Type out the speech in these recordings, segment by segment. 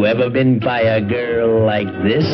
ever been by a girl like this?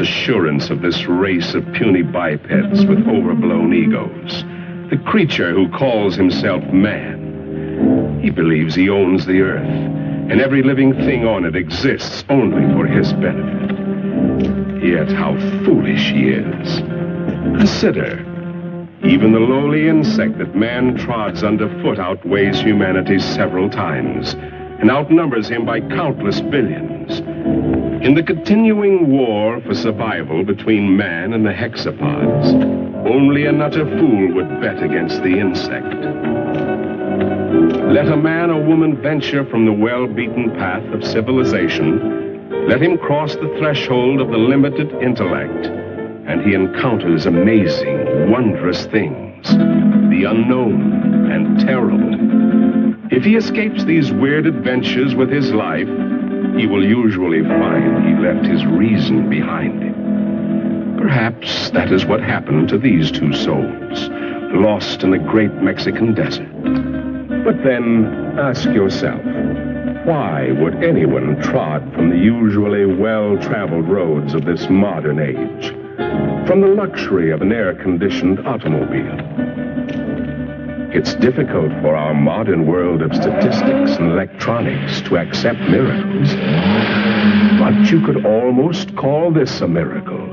Assurance of this race of puny bipeds with overblown egos. The creature who calls himself man. He believes he owns the earth, and every living thing on it exists only for his benefit. Yet how foolish he is. Consider, even the lowly insect that man trods underfoot outweighs humanity several times, and outnumbers him by countless billions. In the continuing war for survival between man and the hexapods, only an utter fool would bet against the insect. Let a man or woman venture from the well-beaten path of civilization, let him cross the threshold of the limited intellect, and he encounters amazing, wondrous things, the unknown and terrible. If he escapes these weird adventures with his life, he will usually find he left his reason behind him. Perhaps that is what happened to these two souls, lost in the great Mexican desert. But then, ask yourself, why would anyone trod from the usually well-traveled roads of this modern age, from the luxury of an air-conditioned automobile? It's difficult for our modern world of statistics and electronics to accept miracles. But you could almost call this a miracle,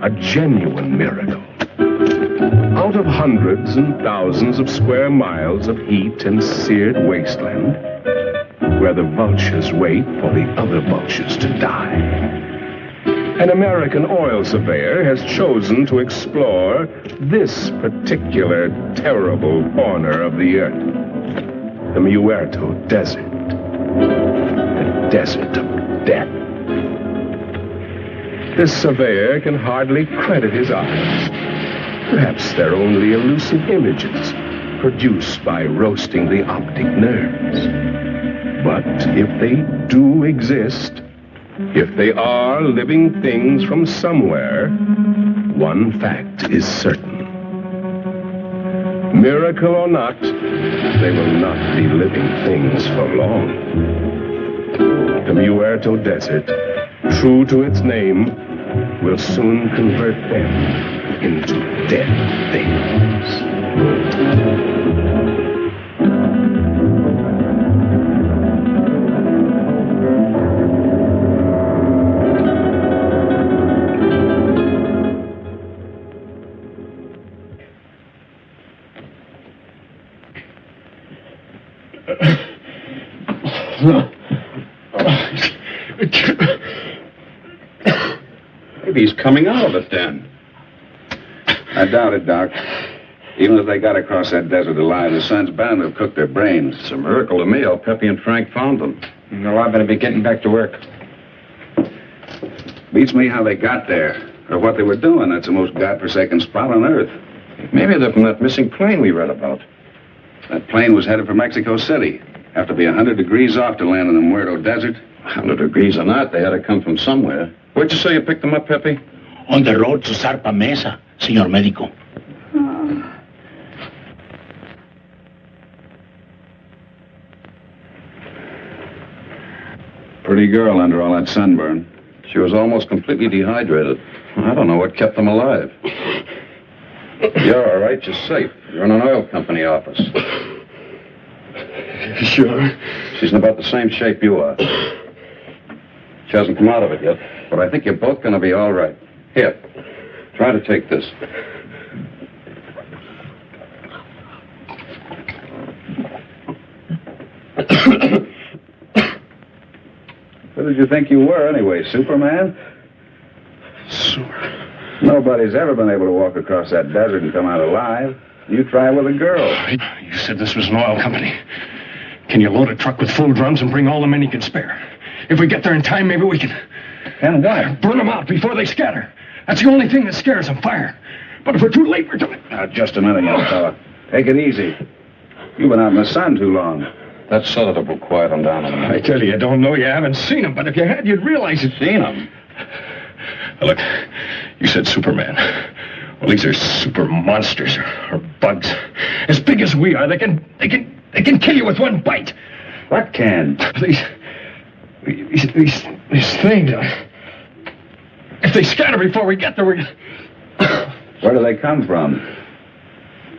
a genuine miracle. Out of hundreds and thousands of square miles of heat and seared wasteland, where the vultures wait for the other vultures to die, an American oil surveyor has chosen to explore this particular terrible corner of the earth, the Muerto Desert, the desert of death. This surveyor can hardly credit his eyes. Perhaps they're only elusive images produced by roasting the optic nerves. But if they do exist, if they are living things from somewhere, one fact is certain. Miracle or not, they will not be living things for long. The Muerto Desert, true to its name, will soon convert them into dead things. Maybe he's coming out of it then. I doubt it, Doc. Even if they got across that desert alive, the sun's bound to have cooked their brains. It's a miracle to me how Pepe and Frank found them. Well, I better be getting back to work. Beats me how they got there, or what they were doing. That's the most godforsaken spot on Earth. Maybe they're from that missing plane we read about. That plane was headed for Mexico City. Have to be 100 degrees off to land in the Muerto Desert. 100 degrees or not, they had to come from somewhere. Where'd you say you picked them up, Pepe? On the road to Zarpa Mesa, señor médico. Pretty girl under all that sunburn. She was almost completely dehydrated. I don't know what kept them alive. You're all right. You're safe. You're in an oil company office. Sure. She's in about the same shape you are. She hasn't come out of it yet, but I think you're both going to be all right. Here, try to take this. Who did you think you were, anyway, Superman? Nobody's ever been able to walk across that desert and come out alive. You try with a girl. You said this was an oil company. Can you load a truck with full drums and bring all the men you can spare? If we get there in time, maybe we can... And what? Burn them out before they scatter. That's the only thing that scares them, fire. But if we're too late, we're coming... Now, just a minute, young fella. Take it easy. You've been out in the sun too long. That sedative will quiet them down a minute. I tell you, I don't know you haven't seen them, but if you had, you'd realize it. Seen them? Look, you said Superman. Well, these are super monsters, or bugs. As big as we are, they can kill you with one bite. What can? These things, if they scatter before we get there, Where do they come from?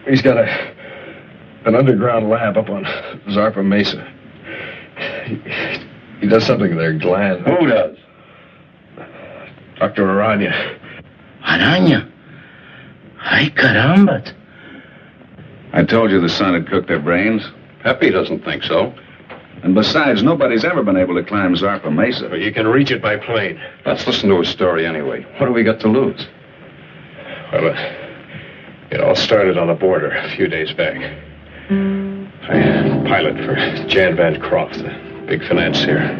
He's got an underground lab up on Zarpa Mesa. He does something to their gland. Who does? Dr. Aranya. Araña. Ay, caramba. I told you the sun had cooked their brains. Pepe doesn't think so. And besides, nobody's ever been able to climb Zarpa Mesa. But you can reach it by plane. Let's listen to his story anyway. What do we got to lose? Well, it all started on the border a few days back. I pilot for Jan Van Croft, the big financier.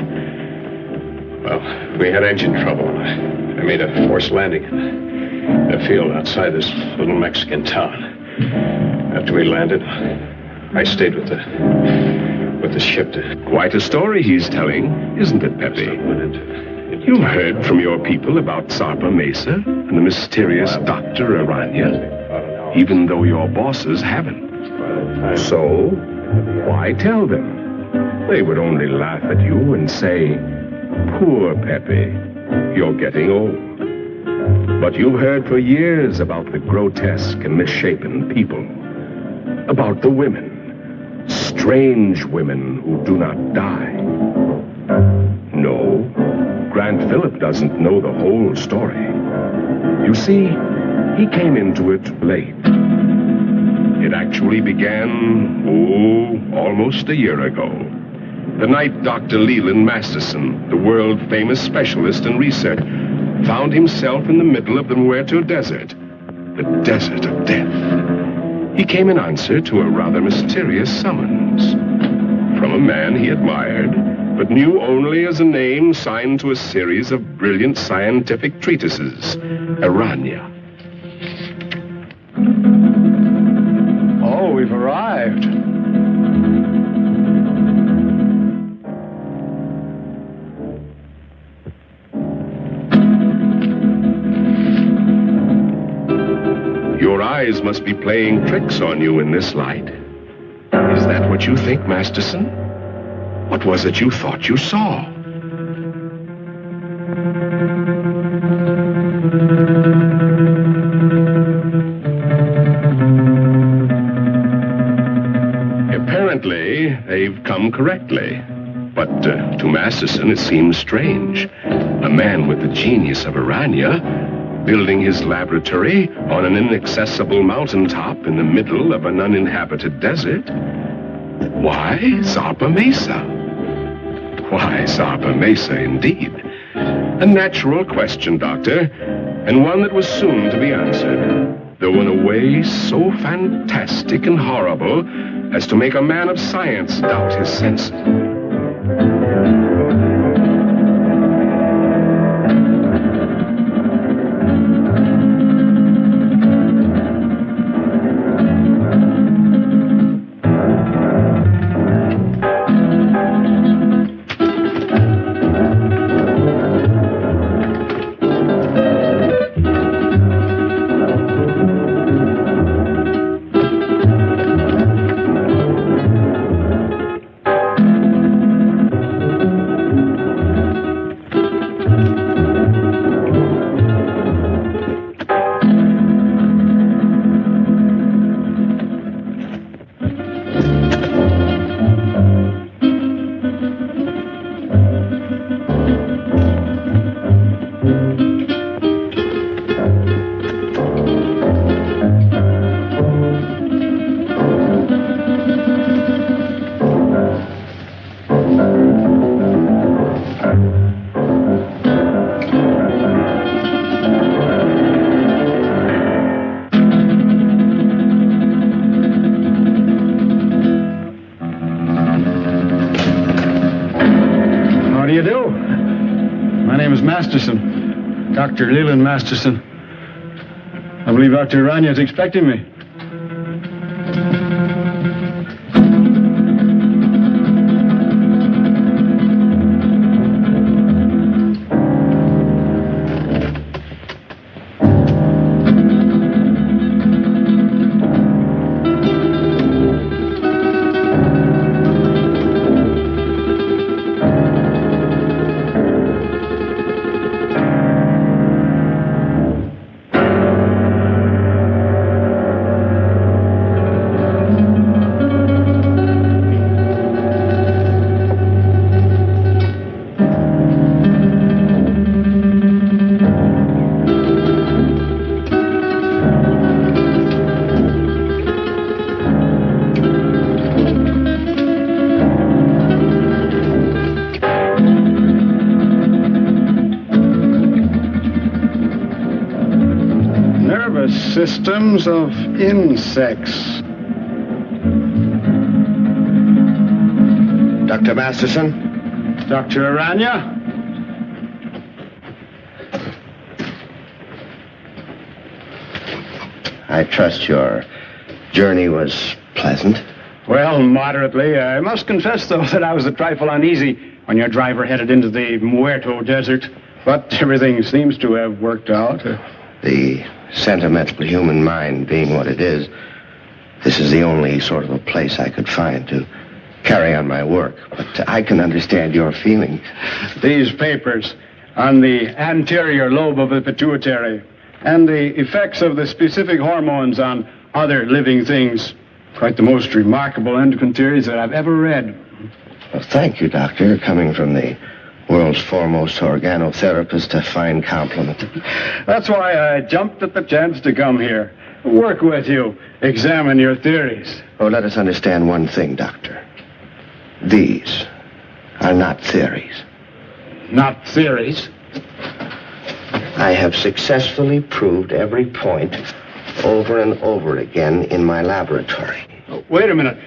Well, we had engine trouble. I made a forced landing in a field outside this little Mexican town. After we landed, I stayed with the ship to... Quite a story he's telling, isn't it, Pepe? You've heard from your people about Zarpa Mesa and the mysterious Dr. Aranya, even though your bosses haven't. So, why tell them? They would only laugh at you and say, "Poor Pepe, you're getting old." But you've heard for years about the grotesque and misshapen people, about the women, strange women who do not die. No, Grant Phillip doesn't know the whole story. You see, he came into it late. It actually began, almost a year ago. The night Dr. Leland Masterson, the world-famous specialist in research, found himself in the middle of the Muerto Desert, the desert of death. He came in answer to a rather mysterious summons from a man he admired, but knew only as a name signed to a series of brilliant scientific treatises, Aranya. Oh, we've arrived. Your eyes must be playing tricks on you in this light. Is that what you think, Masterson? What was it you thought you saw? Apparently, they've come correctly. But to Masterson, it seems strange. A man with the genius of Aranya building his laboratory on an inaccessible mountaintop in the middle of an uninhabited desert. Why Zarpa Mesa? Why Zarpa Mesa, indeed? A natural question, Doctor, and one that was soon to be answered, though in a way so fantastic and horrible as to make a man of science doubt his senses. name is Masterson. Dr. Leland Masterson. I believe Dr. Aranya is expecting me. Systems of insects. Dr. Masterson? Dr. Aranya? I trust your journey was pleasant. Well, moderately. I must confess, though, that I was a trifle uneasy when your driver headed into the Muerto Desert. But everything seems to have worked out. The sentimental human mind being what it is, this is the only sort of a place I could find to carry on my work. But I can understand your feelings. These papers on the anterior lobe of the pituitary and the effects of the specific hormones on other living things. Quite the most remarkable endocrine theories that I've ever read. Well, thank you, Doctor. Coming from the world's foremost organotherapist, a fine compliment. That's why I jumped at the chance to come here. Work with you. Examine your theories. Oh, let us understand one thing, Doctor. These are not theories. Not theories? I have successfully proved every point over and over again in my laboratory. Oh, wait a minute.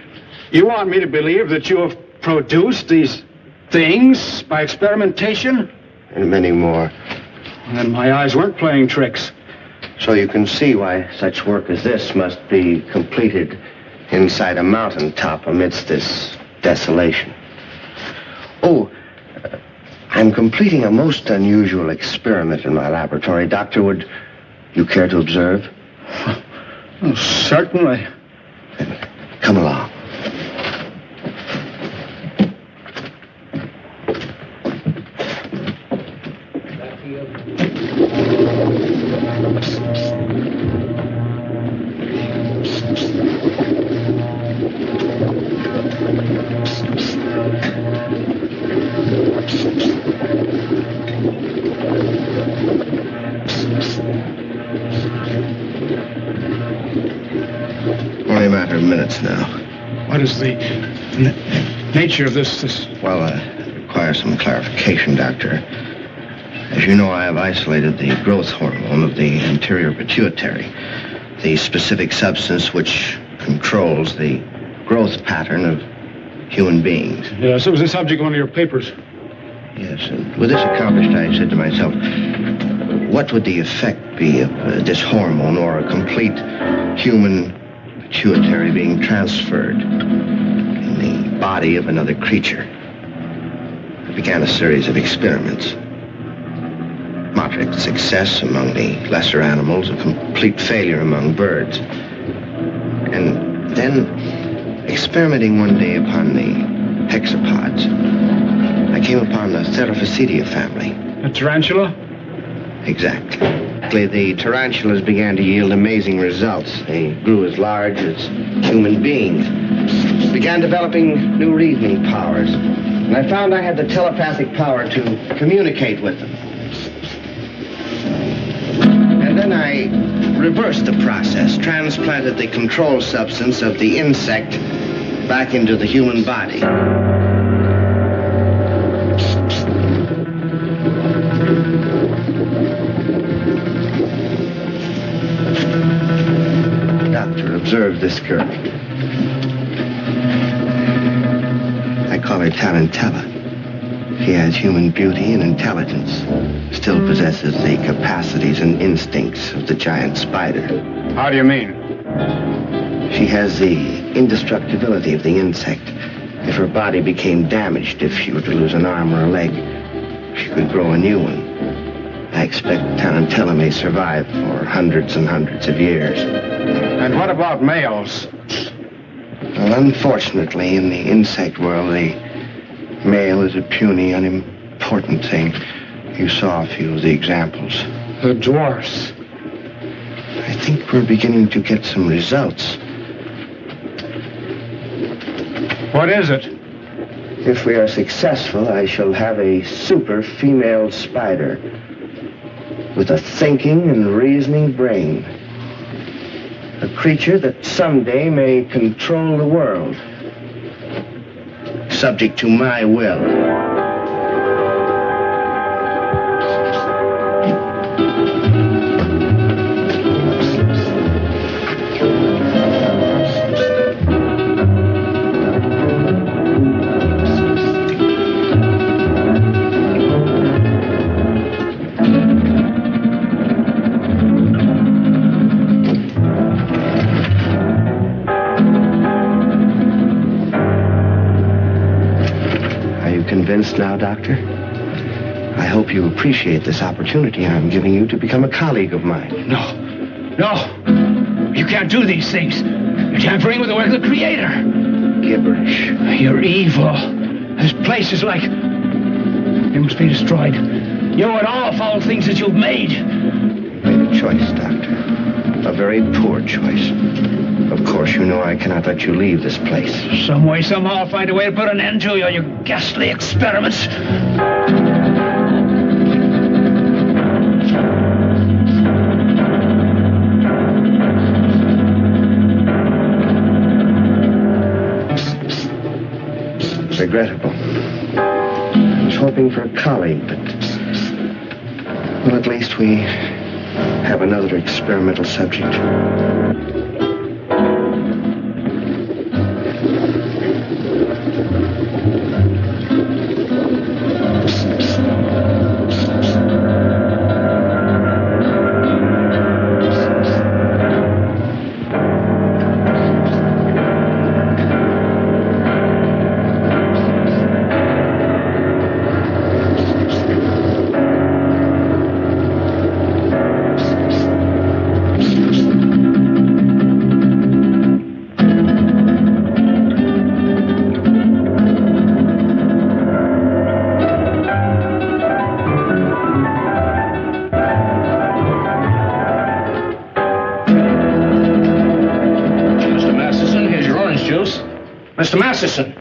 You want me to believe that you have produced these things by experimentation? And many more. And my eyes weren't playing tricks. So you can see why such work as this must be completed inside a mountaintop amidst this desolation. Oh, I'm completing a most unusual experiment in my laboratory. Doctor, would you care to observe? Oh, certainly. Then come along. Only a matter of minutes now. What is the nature of this? Well, it requires some clarification, Doctor. As you know, I have isolated the growth hormone of the anterior pituitary, the specific substance which controls the growth pattern of human beings. Yes, it was the subject of one of your papers. Yes, and with this accomplished, I said to myself, what would the effect be of this hormone or a complete human pituitary being transferred in the body of another creature? I began a series of experiments. Moderate success among the lesser animals, a complete failure among birds. And then, experimenting one day upon the hexapods, I came upon the Theraphosidia family. A tarantula? Exactly. The tarantulas began to yield amazing results. They grew as large as human beings, began developing new reasoning powers, and I found I had the telepathic power to communicate with them. And then I reversed the process, transplanted the control substance of the insect back into the human body. Doctor, observe this girl. I call her Tarantella. He has human beauty and intelligence, still possesses the capacities and instincts of the giant spider. How do you mean? She has the indestructibility of the insect. If her body became damaged, if she were to lose an arm or a leg, she could grow a new one. I expect Tarantella may survive for hundreds and hundreds of years. And what about males? Well, unfortunately, in the insect world, the male is a puny, unimportant thing. You saw a few of the examples. The dwarfs. I think we're beginning to get some results. What is it? If we are successful, I shall have a super female spider with a thinking and reasoning brain. A creature that someday may control the world, subject to my will. Convinced now, Doctor? I hope you appreciate this opportunity I'm giving you to become a colleague of mine. No. You can't do these things. You're tampering with the work of the Creator. Gibberish. You're evil. This place is like... It must be destroyed. You and all foul things that you've made. You made a choice, Doctor. A very poor choice. Of course, you know I cannot let you leave this place. Some way, somehow, I'll find a way to put an end to your ghastly experiments. Regrettable. I was hoping for a colleague, but... Well, at least we have another experimental subject. Mr. Masterson.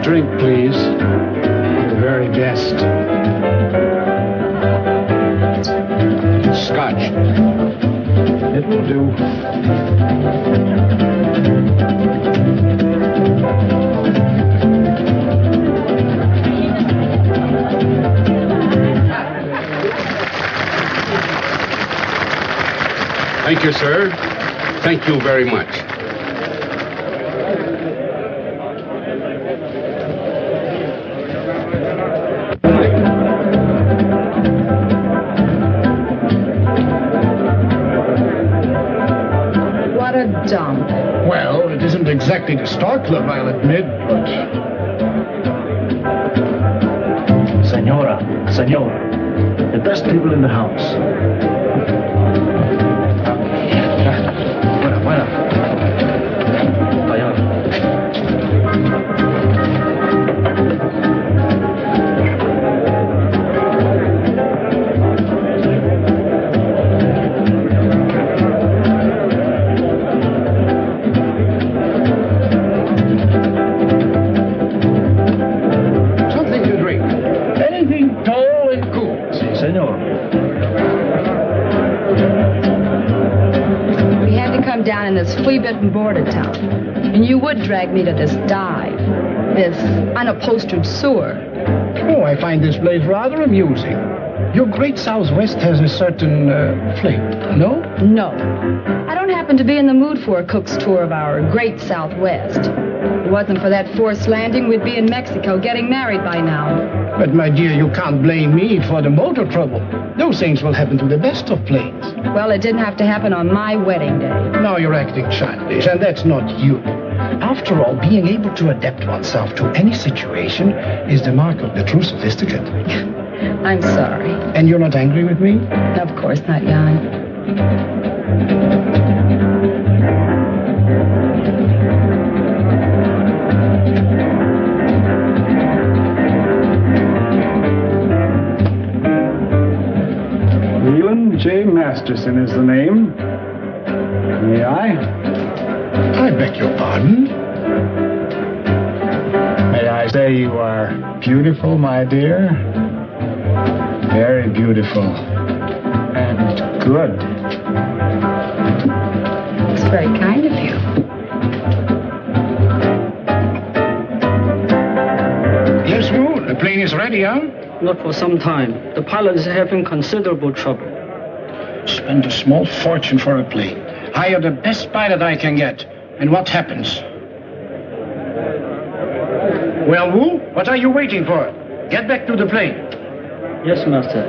Drink, please. The very best. Scotch. It will do. Thank you, sir. Thank you very much. What a dump. Well, it isn't exactly the Star Club, I'll admit, but... Senora, the best people in the house. Buena. Vaya. Something to drink. Anything tall and cool. Si, senor. We had to come down in this flea-bitten border town. And you would drag me to this dive. This unupholstered sewer. Oh, I find this place rather amusing. Your great Southwest has a certain flavor, no? No. I don't happen to be in the mood for a cook's tour of our great Southwest. If it wasn't for that forced landing, we'd be in Mexico getting married by now. But, my dear, you can't blame me for the motor trouble. Those things will happen to the best of planes. Well, it didn't have to happen on my wedding day. Now you're acting childish, and that's not you. After all, being able to adapt oneself to any situation is the mark of the true sophisticate. I'm sorry. And you're not angry with me? Of course not, Jan. Leland J. Masterson is the name. May I? I beg your pardon? May I say you are beautiful, my dear? Very beautiful. And good. It's very kind of you. Yes, Wu, the plane is ready, huh? Not for some time. The pilot is having considerable trouble. Spend a small fortune for a plane. Hire the best pilot I can get. And what happens? Well, Wu, what are you waiting for? Get back to the plane. Yes, master.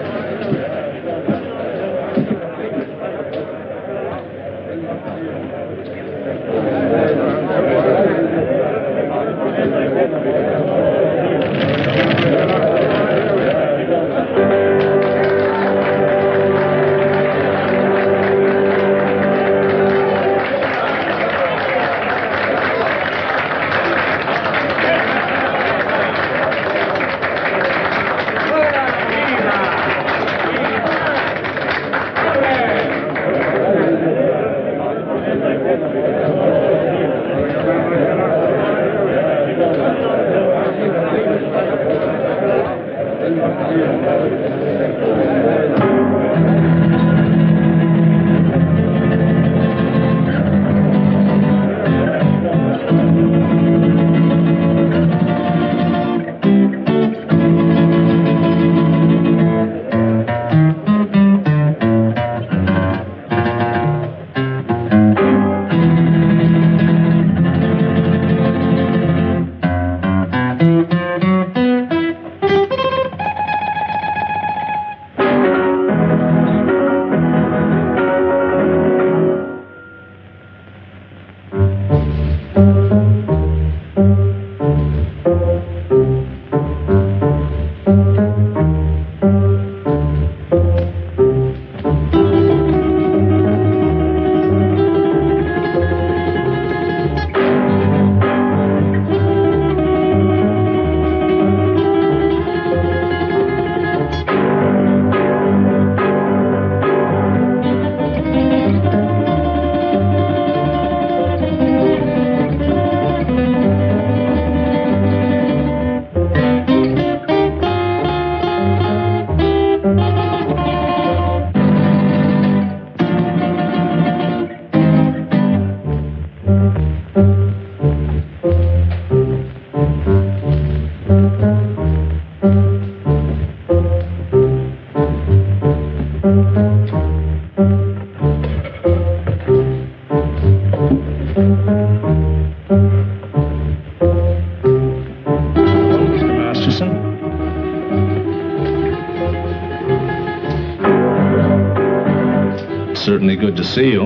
certainly good to see you.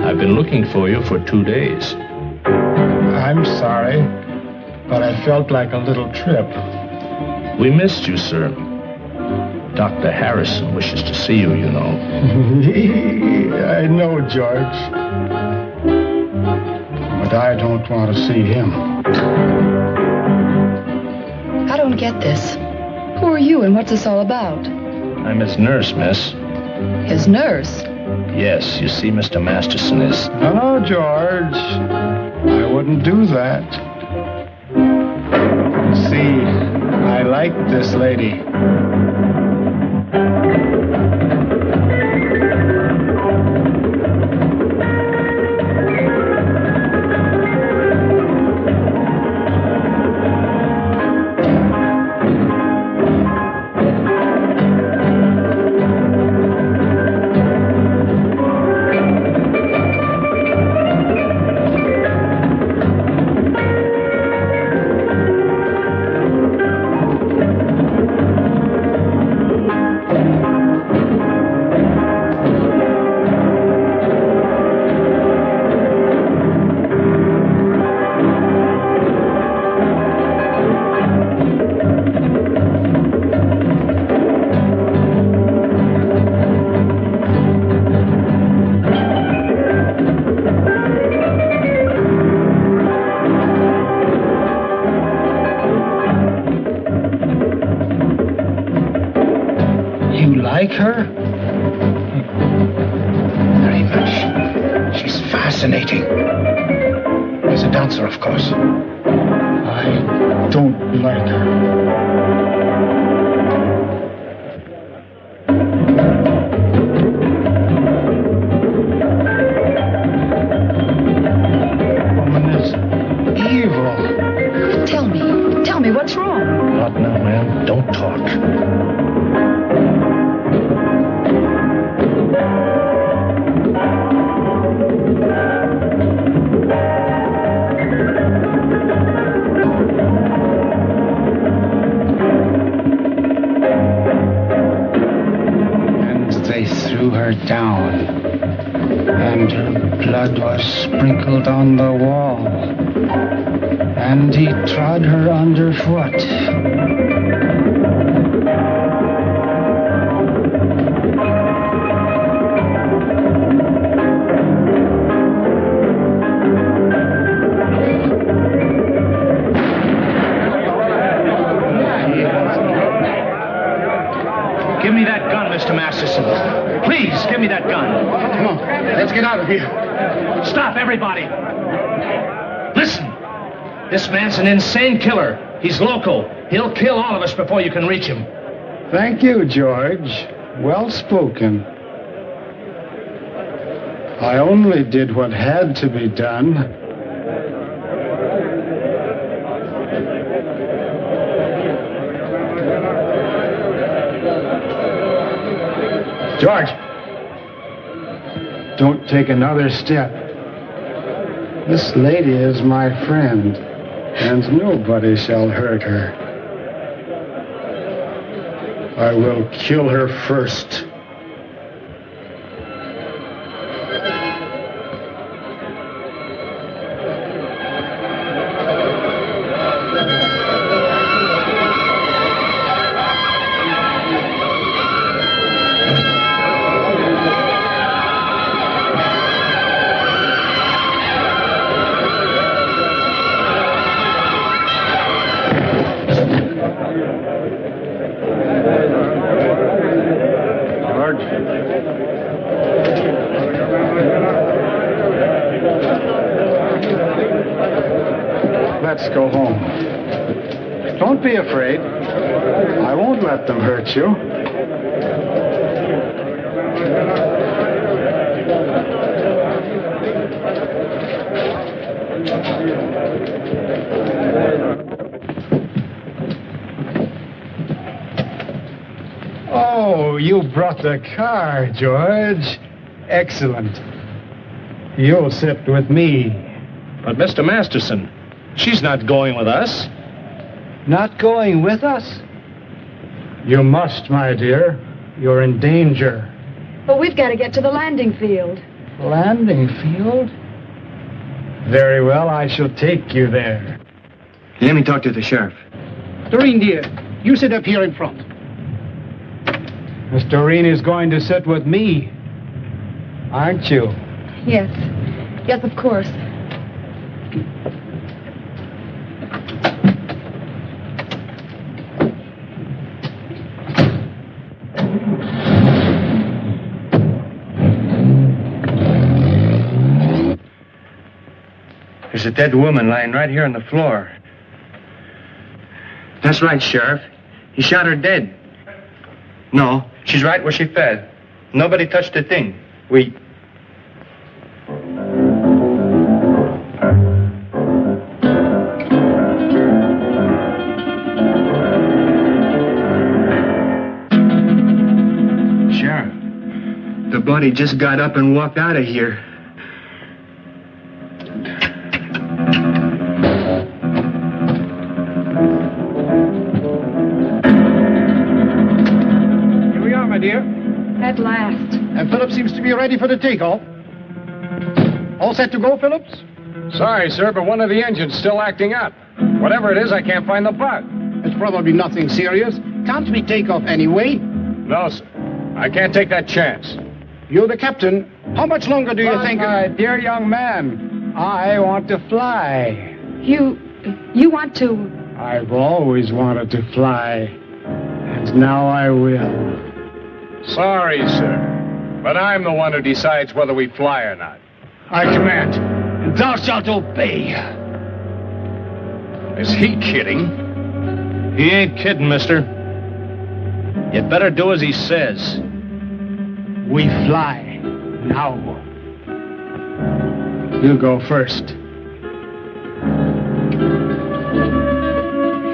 I've been looking for you for 2 days. I'm sorry, but I felt like a little trip. We missed you, sir. Dr. Harrison wishes to see you, you know. I know, George. But I don't want to see him. I don't get this. Who are you and what's this all about? I'm his nurse, miss. His nurse? Yes, you see, Mr. Masterson is... No, George. I wouldn't do that. See, I like this lady. Like her? Very much. She's fascinating. As a dancer, of course. I don't like her. Woman is evil. Tell me, what's wrong? Not now, ma'am. Don't talk. Down, and her blood was sprinkled on the wall, and he trod her underfoot. Give me that gun, Mr. Masterson. Please, give me that gun. Come on, let's get out of here. Stop, everybody. Listen. This man's an insane killer. He's local. He'll kill all of us before you can reach him. Thank you, George. Well spoken. I only did what had to be done. George, don't take another step. This lady is my friend, and nobody shall hurt her. I will kill her first. Let's go home. Don't be afraid. I won't let them hurt you. Oh, you brought the car, George. Excellent. You'll sit with me. But, Mr. Masterson, she's not going with us. Not going with us? You must, my dear. You're in danger. But we've got to get to the landing field. Landing field? Very well, I shall take you there. Let me talk to the sheriff. Doreen, dear, you sit up here in front. Miss Doreen is going to sit with me, aren't you? Yes. Yes, of course. There's a dead woman lying right here on the floor. That's right, Sheriff. He shot her dead. No, she's right where she fell. Nobody touched the thing. We... Sheriff, the body just got up and walked out of here. At last. And Phillips seems to be ready for the takeoff. All set to go, Phillips? Sorry, sir, but one of the engines still acting up. Whatever it is, I can't find the bug. It's probably nothing serious. Can't we take off anyway? No, sir. I can't take that chance. You're the captain. How much longer do you But, think... my dear young man, I want to fly. You want to... I've always wanted to fly. And now I will. Sorry, sir, but I'm the one who decides whether we fly or not. I command, and thou shalt obey. Is he kidding? He ain't kidding, mister. You'd better do as he says. We fly now. You go first.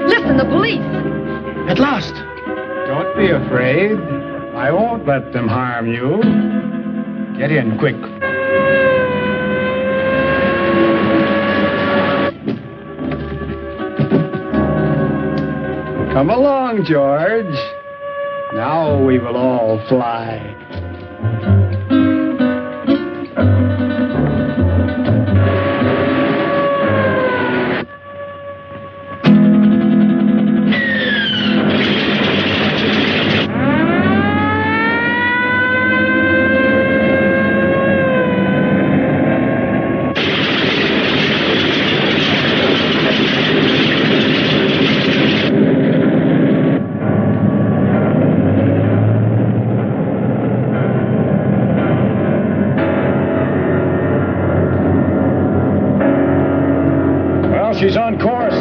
Listen, the police! At last! Don't be afraid. I won't let them harm you. Get in quick. Come along, George. Now we will all fly. She's on course.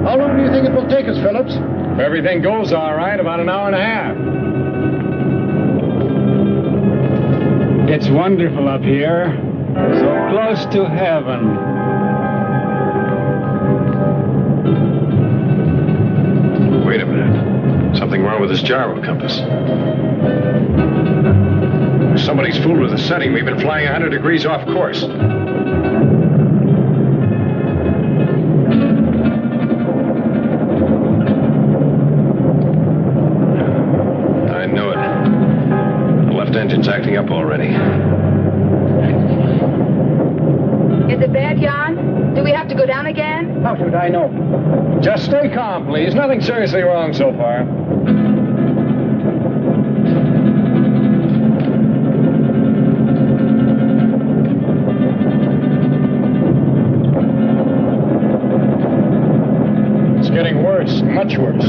How long do you think it will take us, Phillips? If everything goes all right, about an hour and a half. It's wonderful up here. So close to heaven. Wait a minute. Something wrong with this gyro compass. Somebody's fooled with the setting. We've been flying 100 degrees off course. Engine's acting up already. Is it bad, Jan? Do we have to go down again? How should I know? Just stay calm, please. Nothing seriously wrong so far. It's getting worse, much worse.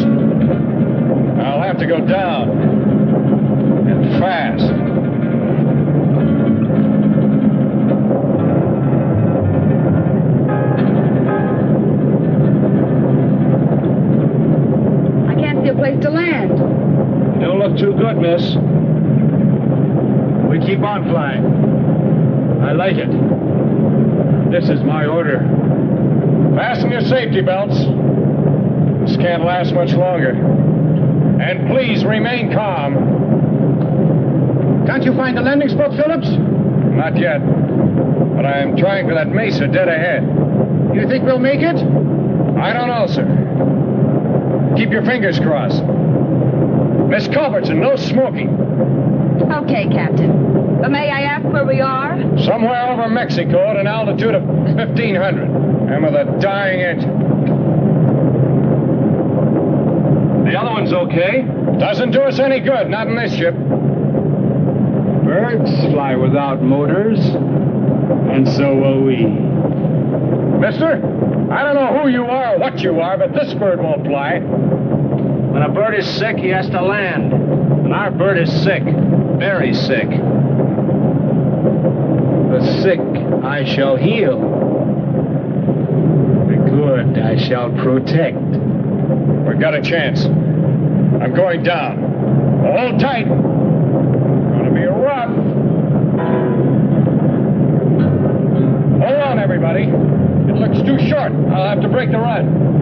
I'll have to go down. And fast. I can't see a place to land. You don't look too good, miss. We keep on flying. I like it. This is my order. Fasten your safety belts. This can't last much longer. And please remain calm. Can't you find a landing spot, Phillips? Not yet. But I am trying for that mesa dead ahead. You think we'll make it? I don't know, sir. Keep your fingers crossed. Miss Culbertson, no smoking. Okay, Captain. But may I ask where we are? Somewhere over Mexico at an altitude of 1,500. And with a dying engine. The other one's okay. Doesn't do us any good, not in this ship. Birds fly without motors, and so will we. Mister, I don't know who you are or what you are, but this bird won't fly. When a bird is sick, he has to land. And our bird is sick. Very sick. The sick I shall heal. The good I shall protect. We've got a chance. I'm going down. Hold tight. Gonna be rough. Hold on, everybody. It looks too short. I'll have to break the run.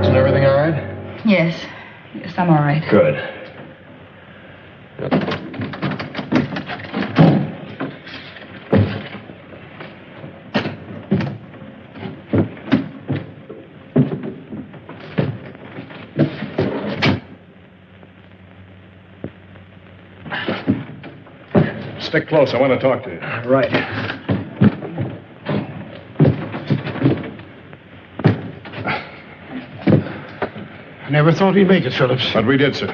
Isn't everything all right? Yes. Yes, I'm all right. Good. Stick close. I want to talk to you. Right. I never thought we'd make it, Phillips. But we did, sir.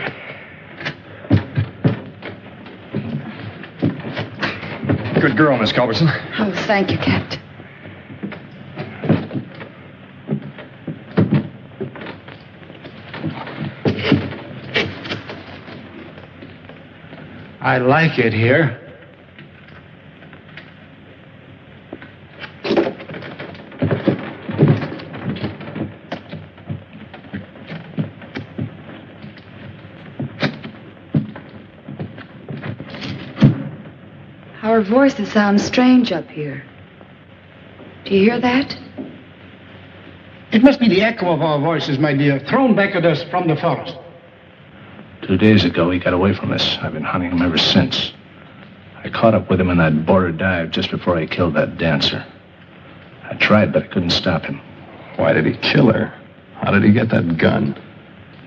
Good girl, Miss Culbertson. Oh, thank you, Captain. I like it here. Our voices sound strange up here. Do you hear that? It must be the echo of our voices, my dear, thrown back at us from the forest. 2 days ago, he got away from us. I've been hunting him ever since. I caught up with him in that border dive just before I killed that dancer. I tried, but I couldn't stop him. Why did he kill her? How did he get that gun?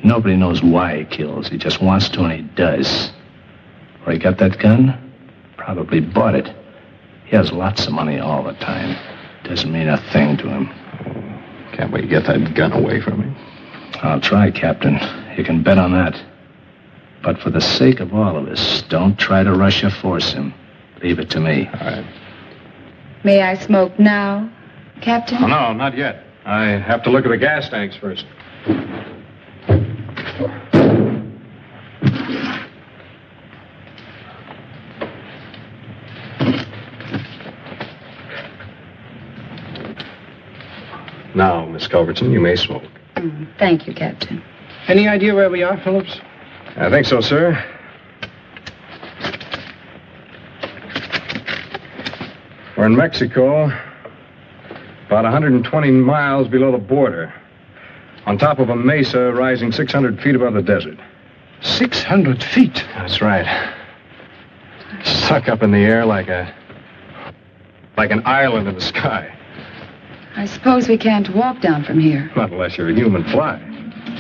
Nobody knows why he kills. He just wants to, and he does. Where he got that gun? Probably bought it. He has lots of money all the time. Doesn't mean a thing to him. Can't we get that gun away from him? I'll try, Captain. You can bet on that. But for the sake of all of us, don't try to rush or force him. Leave it to me. All right. May I smoke now, Captain? Oh, no, not yet. I have to look at the gas tanks first. Now, Miss Culbertson, you may smoke. Thank you, Captain. Any idea where we are, Phillips? I think so, sir. We're in Mexico, about 120 miles below the border, on top of a mesa rising 600 feet above the desert. 600 feet? That's right. Stuck up in the air like an island in the sky. I suppose we can't walk down from here. Not unless you're a human fly.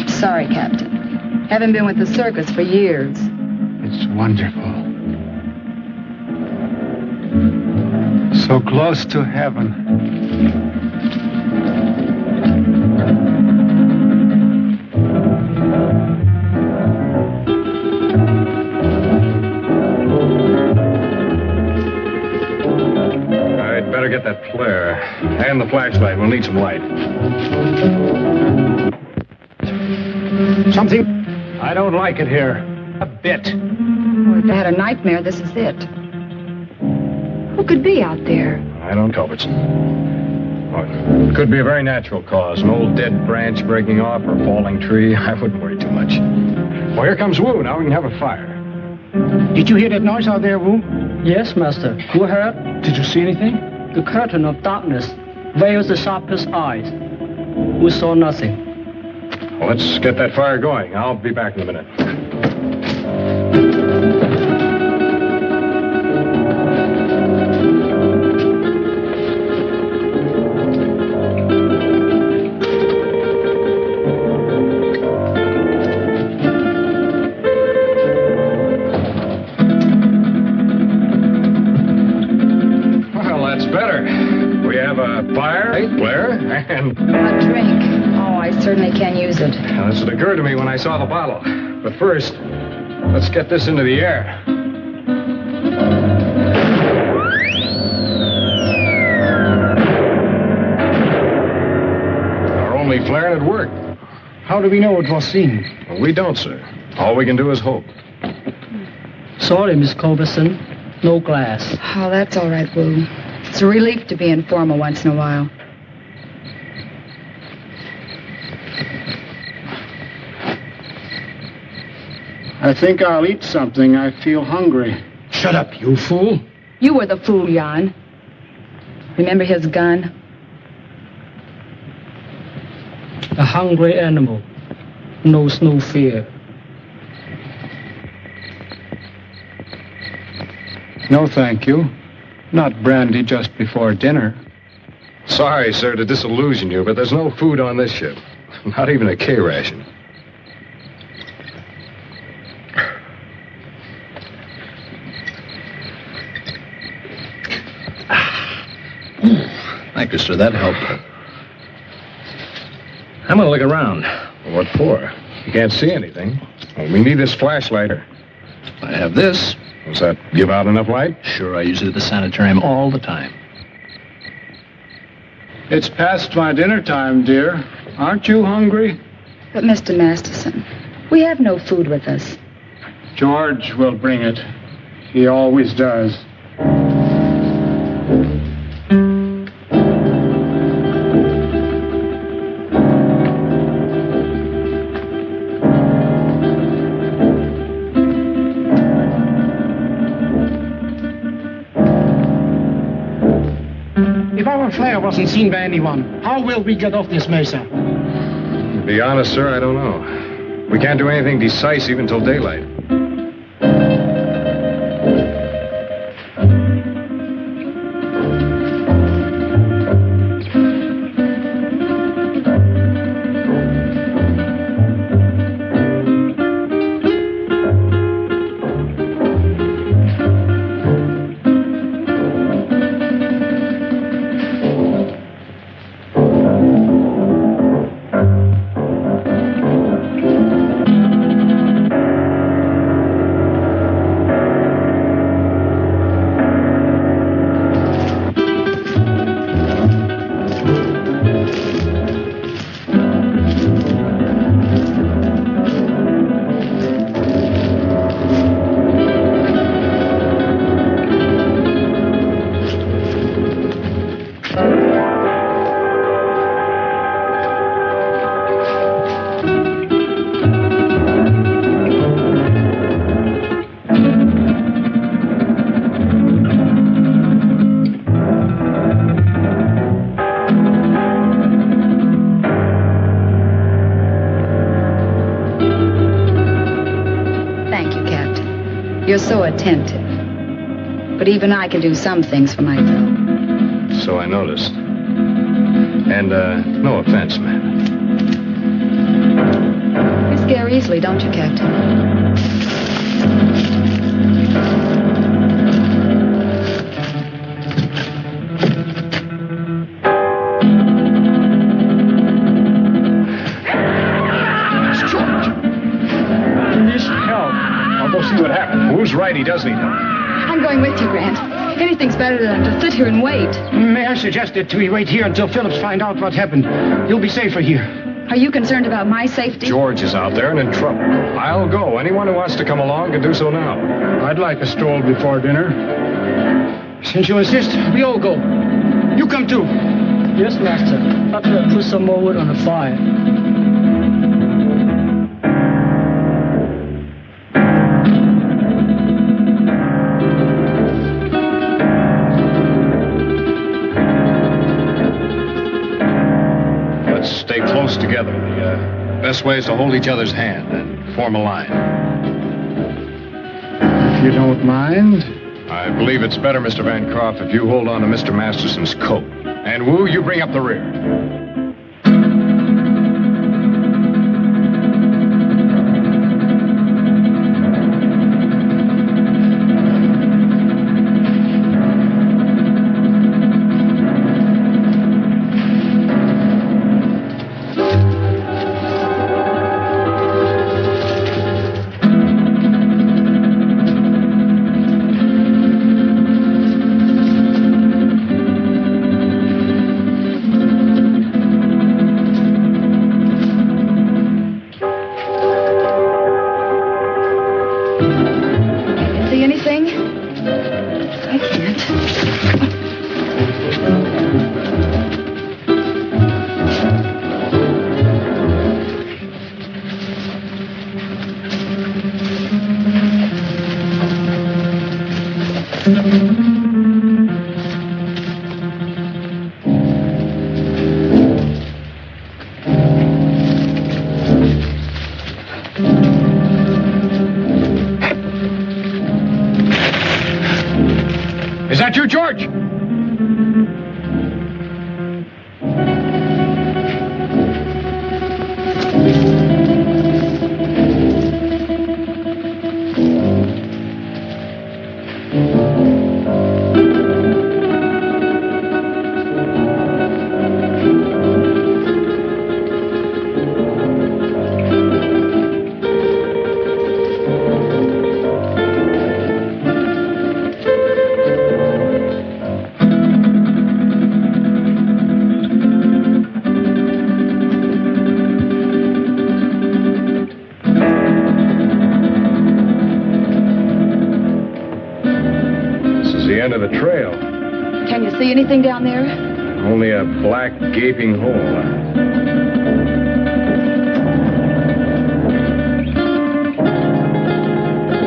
Sorry, Captain. Haven't been with the circus for years. It's wonderful. So close to heaven. I'd better get that flare. And the flashlight. We'll need some light. Something? I don't like it here. A bit. Well, if I had a nightmare, this is it. Who could be out there? I don't, Culbertson. Oh, it could be a very natural cause. An old dead branch breaking off or a falling tree. I wouldn't worry too much. Well, here comes Wu. Now we can have a fire. Did you hear that noise out there, Wu? Yes, Master. You heard? Did you see anything? The curtain of darkness veils the sharpest eyes. We saw nothing. Well, let's get that fire going. I'll be back in a minute. fire, Blair, and... A drink. Oh, I certainly can use it. Now, this had occurred to me when I saw the bottle. But first, let's get this into the air. Our only flare and it worked. How do we know it was seen? Well, we don't, sir. All we can do is hope. Sorry, Miss Culberson. No glass. Oh, that's all right, Wu. It's a relief to be informal once in a while. I think I'll eat something. I feel hungry. Shut up, you fool. You were the fool, Jan. Remember his gun? A hungry animal knows no fear. No, thank you. Not brandy just before dinner. Sorry, sir, to disillusion you, but there's no food on this ship. Not even a K ration. Thank you, sir. That helped. I'm going to look around. What for? You can't see anything. Well, we need this flashlight. I have this. Does that give out enough light? Sure, I use it at the sanitarium all the time. It's past my dinner time, dear. Aren't you hungry? But, Mr. Masterson, we have no food with us. George will bring it. He always does. If our flare wasn't seen by anyone, how will we get off this mesa? To be honest, sir, I don't know. We can't do anything decisive until daylight. You're so attentive. But even I can do some things for myself. So I noticed. And, no offense, ma'am. You scare easily, don't you, Captain? Who's right? He doesn't need help. I'm going with you, Grant. Anything's better than to sit here and wait. May I suggest that we wait here until Phillips finds out what happened? You'll be safer here. Are you concerned about my safety? George is out there and in trouble. I'll go. Anyone who wants to come along can do so now. I'd like a stroll before dinner. Since you insist, we all go. You come too. Yes, Master. I'll put some more wood on the fire. Stay close together. The best way is to hold each other's hand and form a line. If you don't mind. I believe it's better, Mr. Vancroft, if you hold on to Mr. Masterson's coat. And Wu, you bring up the rear. Is that you, George? End of the trail. Can you see anything down there? Only a black, gaping hole.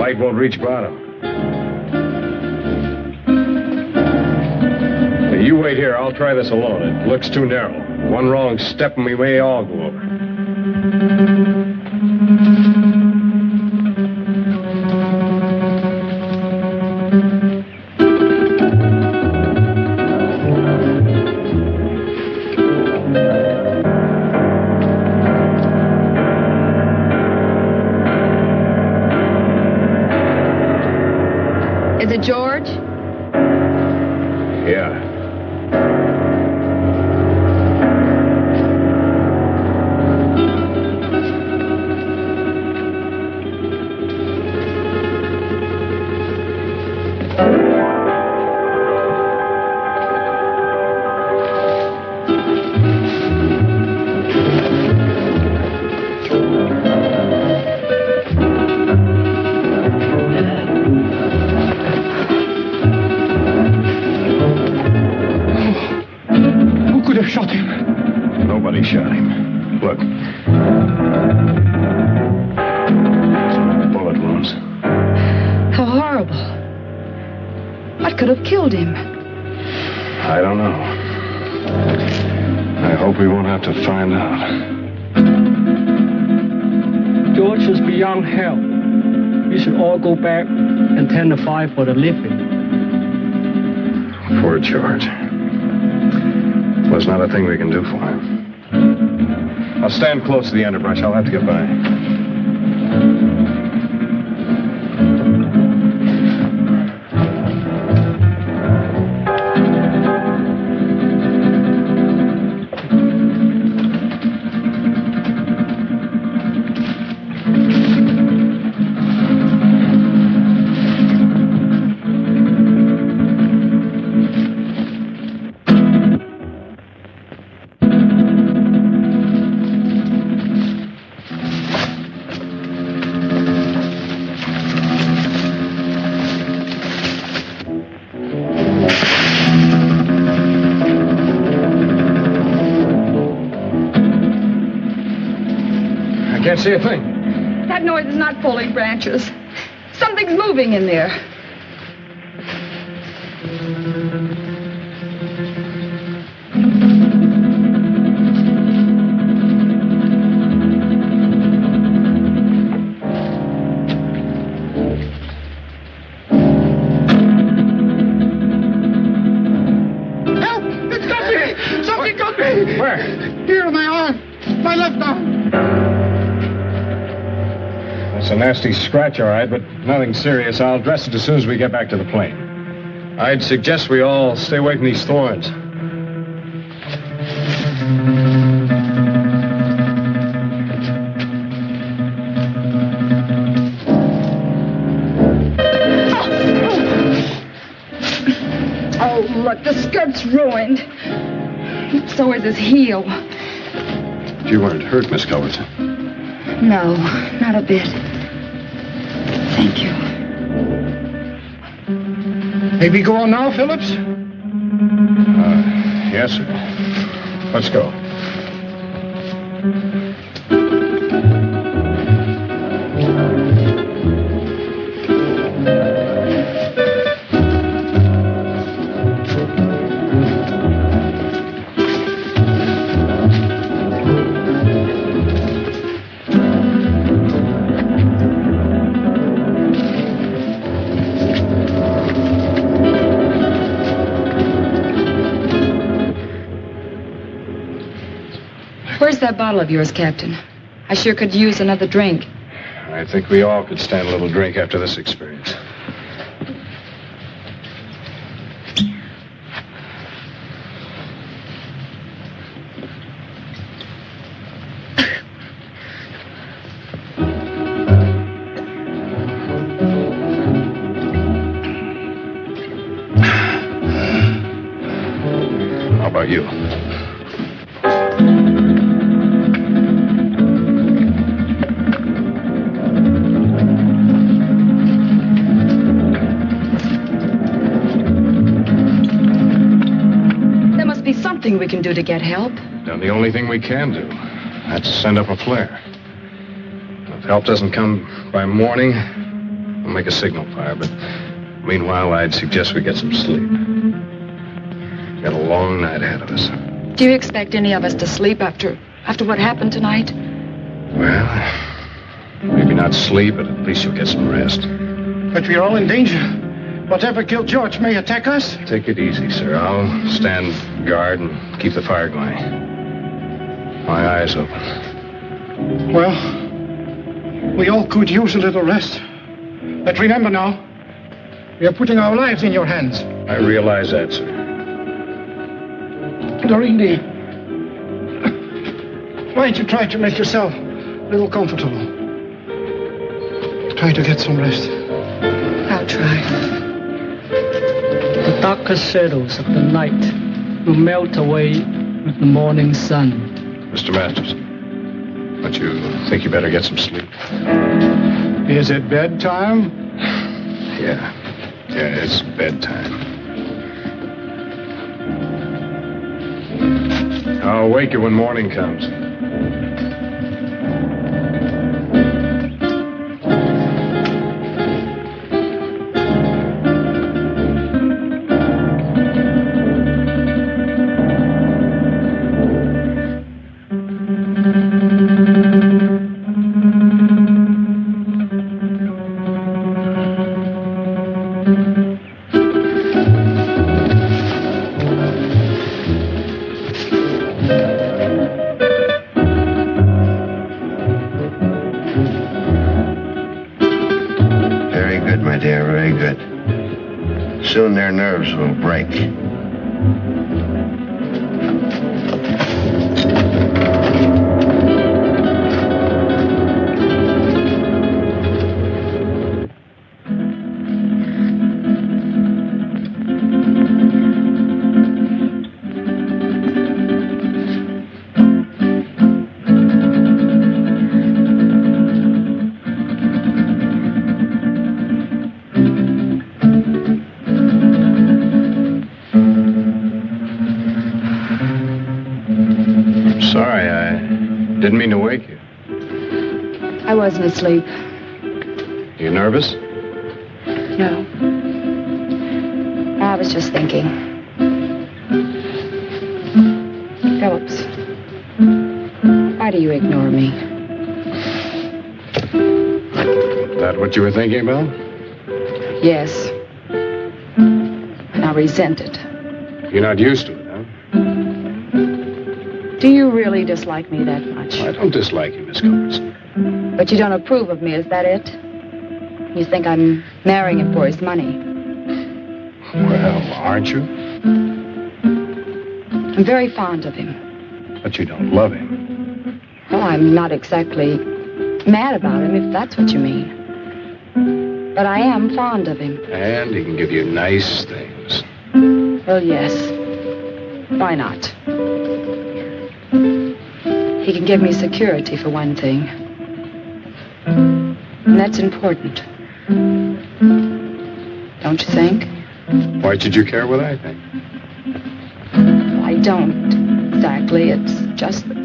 Light won't reach bottom. Hey, you wait here. I'll try this alone. It looks too narrow. One wrong step and we may all go over. Is it George? Yeah. Shot him. Nobody shot him. Look. Bullet wounds. How horrible. What could have killed him? I don't know. I hope we won't have to find out. George is beyond help. We should all go back and tend the fire for the living. Poor George. There's not a thing we can do for him. I'll stand close to the underbrush. I'll have to get by. Can't see a thing. That noise is not falling branches. Something's moving in there. Help! It's got me! Something got me! Where? Here, my arm. My left arm. It's a nasty scratch, all right, but nothing serious. I'll dress it as soon as we get back to the plane. I'd suggest we all stay away from these thorns. Oh, look, the skirt's ruined. So is his heel. But you weren't hurt, Miss Culbertson. No, not a bit. Thank you. May we go on now, Phillips? Yes, sir. Let's go. Where's that bottle of yours, Captain? I sure could use another drink. I think we all could stand a little drink after this experience. How about you? Something we can do to get help. Done the only thing we can do. That's send up a flare. If help doesn't come by morning, we'll make a signal fire. But meanwhile, I'd suggest we get some sleep. Got a long night ahead of us. Do you expect any of us to sleep after what happened tonight? Well, maybe not sleep, but at least you'll get some rest. But we're all in danger. Whatever killed George may attack us. Take it easy, sir. I'll stand guard and keep the fire going. My eyes open. Well, we all could use a little rest. But remember now, we are putting our lives in your hands. I realize that, sir. Doreen, why don't you try to make yourself a little comfortable? Try to get some rest. I'll try. The darker shadows of the night will melt away with the morning sun. Mr. Masters, don't you think you better get some sleep? Is it bedtime? Yeah, it's bedtime. I'll wake you when morning comes. Soon their nerves will break. Didn't mean to wake you. I wasn't asleep. You nervous? No. I was just thinking. Phillips, why do you ignore me? Is that what you were thinking about? Yes. And I resent it. You're not used to it, huh? Do you really dislike me that much? I don't dislike you, Miss Culbertson. But you don't approve of me, is that it? You think I'm marrying him for his money? Well, aren't you? I'm very fond of him. But you don't love him. Well, I'm not exactly mad about him, if that's what you mean. But I am fond of him. And he can give you nice things. Well, yes. Why not? He can give me security, for one thing. And that's important. Don't you think? Why should you care what I think? I don't exactly. It's just that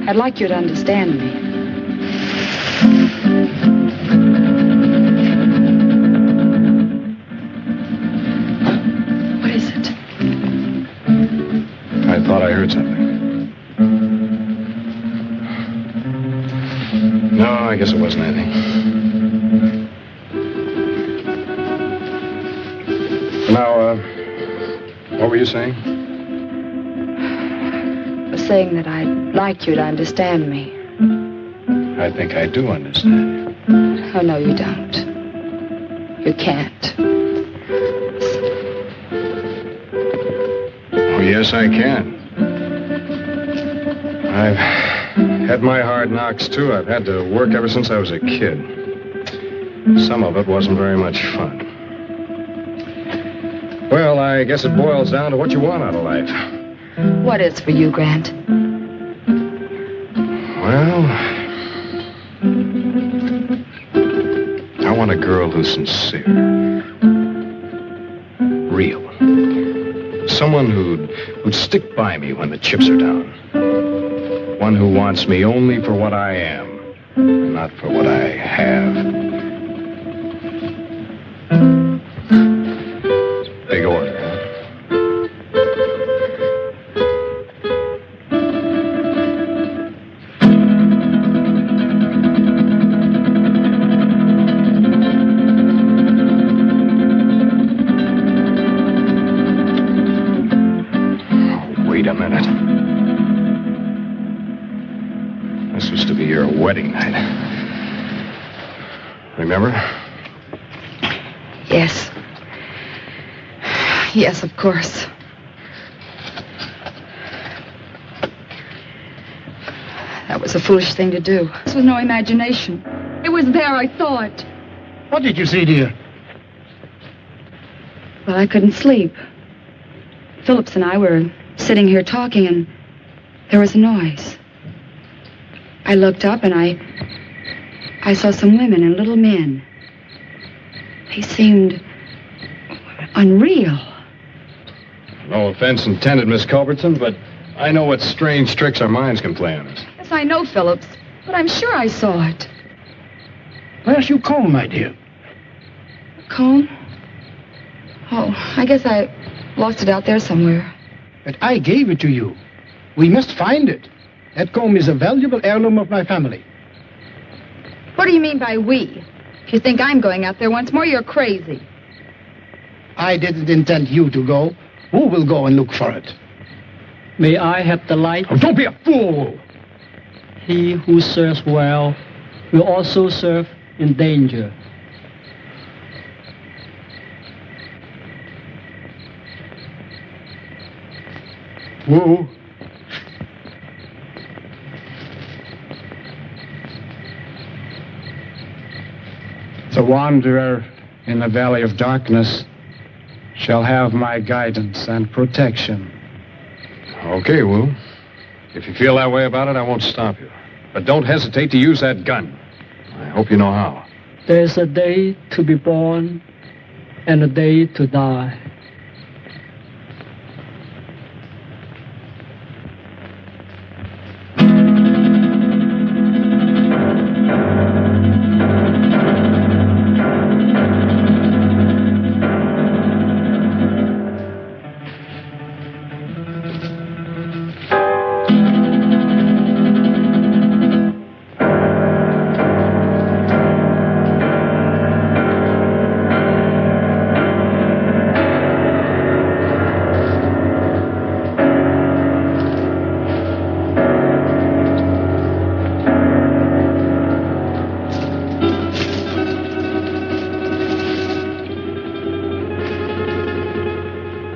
I'd like you to understand me. What is it? I thought I heard something. No, I guess it wasn't anything. Now, what were you saying? I was saying that I'd like you to understand me. I think I do understand. Oh, no, you don't. You can't. Oh, yes, I can. I've had my hard knocks, too. I've had to work ever since I was a kid. Some of it wasn't very much fun. Well, I guess it boils down to what you want out of life. What is for you, Grant? Well, I want a girl who's sincere. Real. Someone who'd stick by me when the chips are down. One who wants me only for what I am, not for what I have. Big order, huh? Wait a minute. This was to be your wedding night. Remember? Yes. Yes, of course. That was a foolish thing to do. This was no imagination. It was there, I saw it. What did you see, dear? Well, I couldn't sleep. Phillips and I were sitting here talking, and there was a noise. I looked up, and I saw some women and little men. They seemed unreal. No offense intended, Miss Culbertson, but I know what strange tricks our minds can play on us. Yes, I know, Phillips, but I'm sure I saw it. Where's your comb, my dear? Comb? Oh, I guess I lost it out there somewhere. But I gave it to you. We must find it. That comb is a valuable heirloom of my family. What do you mean by we? If you think I'm going out there once more, you're crazy. I didn't intend you to go. Who will go and look for it? May I have the light? Oh, don't be a fool! He who serves well will also serve in danger. Who? The wanderer in the valley of darkness shall have my guidance and protection. Okay, Wu. If you feel that way about it, I won't stop you. But don't hesitate to use that gun. I hope you know how. There's a day to be born and a day to die.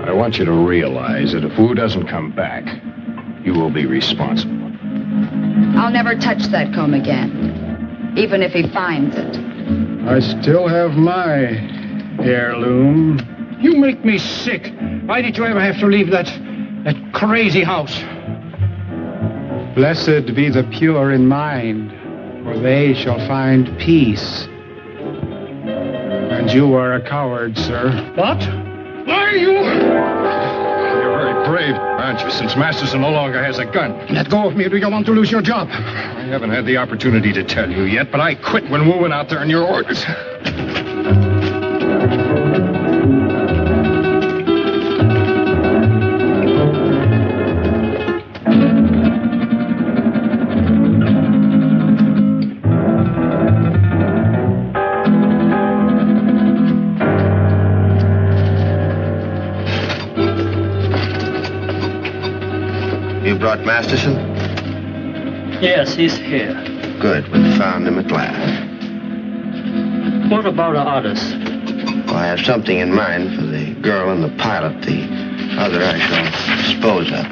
I want you to realize that if Wu doesn't come back, you will be responsible. I'll never touch that comb again, even if he finds it. I still have my heirloom. You make me sick. Why did you ever have to leave that crazy house? Blessed be the pure in mind, for they shall find peace. And And you are a coward, sir. What? Why are you? You're very brave, aren't you, since Masterson no longer has a gun? Let go of me. Do you want to lose your job? I haven't had the opportunity to tell you yet, but I quit when we went out there on your orders. You brought Masterson? Yes, he's here. Good. We found him at last. What about the others? Well, I have something in mind for the girl and the pilot. The other I shall dispose of.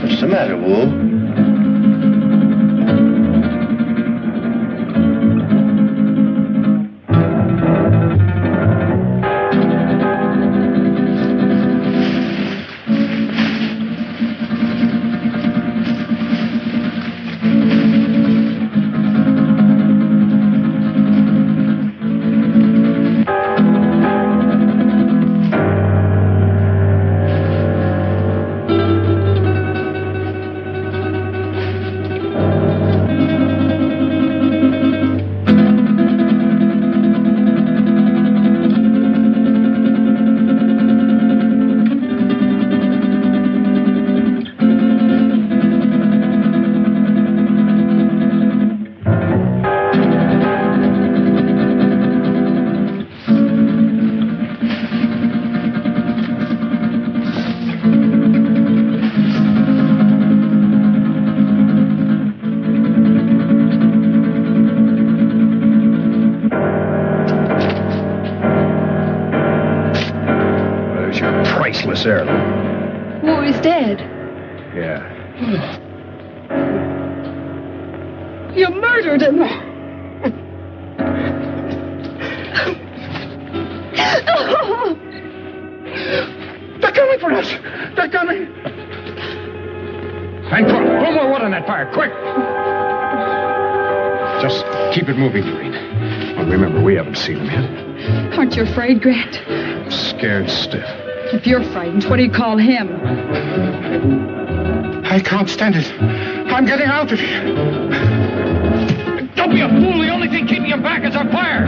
What's the matter, Wool? Wu is dead. Yeah. You murdered him. They're coming for us. They're coming. Hancock, throw more wood on that fire, quick! Just keep it moving, Doreen. Well, remember, we haven't seen him yet. Aren't you afraid, Grant? I'm scared stiff. If you're frightened, what do you call him? I can't stand it. I'm getting out of here. Don't be a fool. The only thing keeping him back is our fire.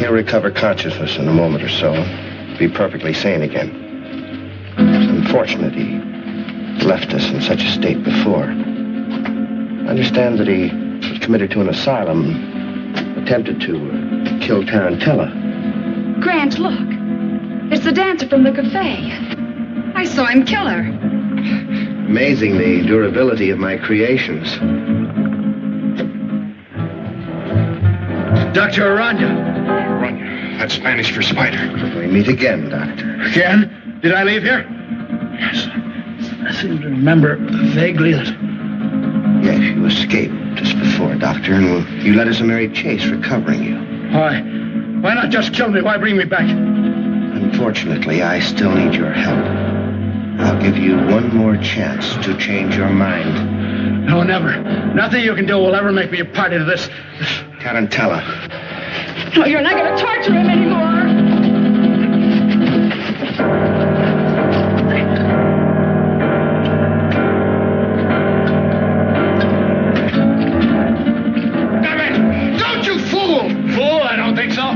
Recover consciousness in a moment or so. Be perfectly sane again. It's unfortunate he left us in such a state before. I understand that he was committed to an asylum, attempted to kill Tarantella. Grant, look. It's the dancer from the cafe. I saw him kill her. Amazing the durability of my creations. Dr. Aranda. That's Spanish for spider. We meet again, Doctor. Again? Did I leave here? Yes. I seem to remember vaguely that... Yes, you escaped just before, Doctor, and you led us a merry chase recovering you. Why? Why not just kill me? Why bring me back? Unfortunately, I still need your help. I'll give you one more chance to change your mind. No, never. Nothing you can do will ever make me a party to this. Tarantella. No, you're not going to torture him anymore. Damn it! Don't you fool! Fool? I don't think so.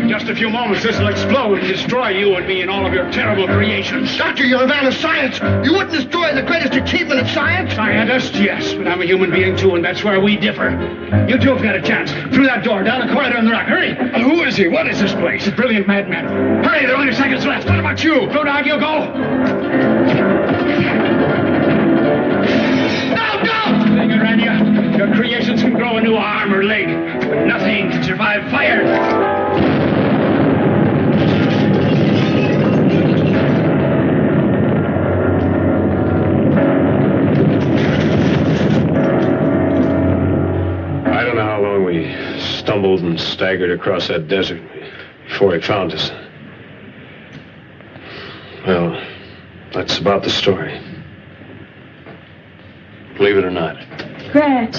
Just a few moments, this will explode and destroy you and me and all of your terrible creations. Doctor, you're a man of science. You wouldn't destroy the greatest achievement of science? Scientist, yes, but I'm a human being too, and that's where we differ. You two have got a chance. Through that door, down the corridor in the rock. Hurry! Who is he? What is this place? A brilliant madman. Hurry, there are only seconds left. What about you? Go, dog, you go. No! Thing around you. Your creations can grow a new arm or leg, but nothing can survive fire. I don't know how long we stumbled and staggered across that desert before he found us. Well, that's about the story. Believe it or not. Grant.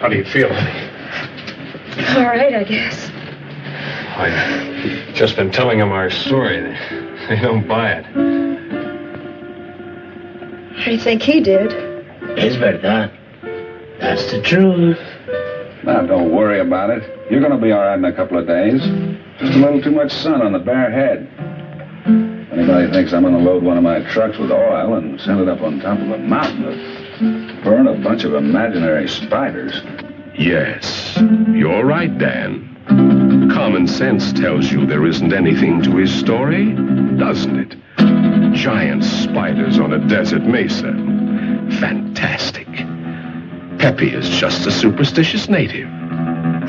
How do you feel? All right, I guess. I've just been telling them our story. They don't buy it. How do you think he did? Es verdad. That's the truth. Now, don't worry about it. You're going to be all right in a couple of days. Just a little too much sun on the bare head. Anybody thinks I'm going to load one of my trucks with oil and send it up on top of a mountain to burn a bunch of imaginary spiders? Yes, you're right, Dan. Common sense tells you there isn't anything to his story, doesn't it? Giant spiders on a desert mesa. Fantastic. Pepe is just a superstitious native.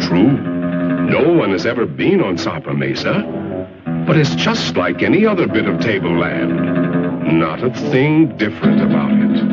True, no one has ever been on Sapa Mesa, but it's just like any other bit of tableland. Not a thing different about it.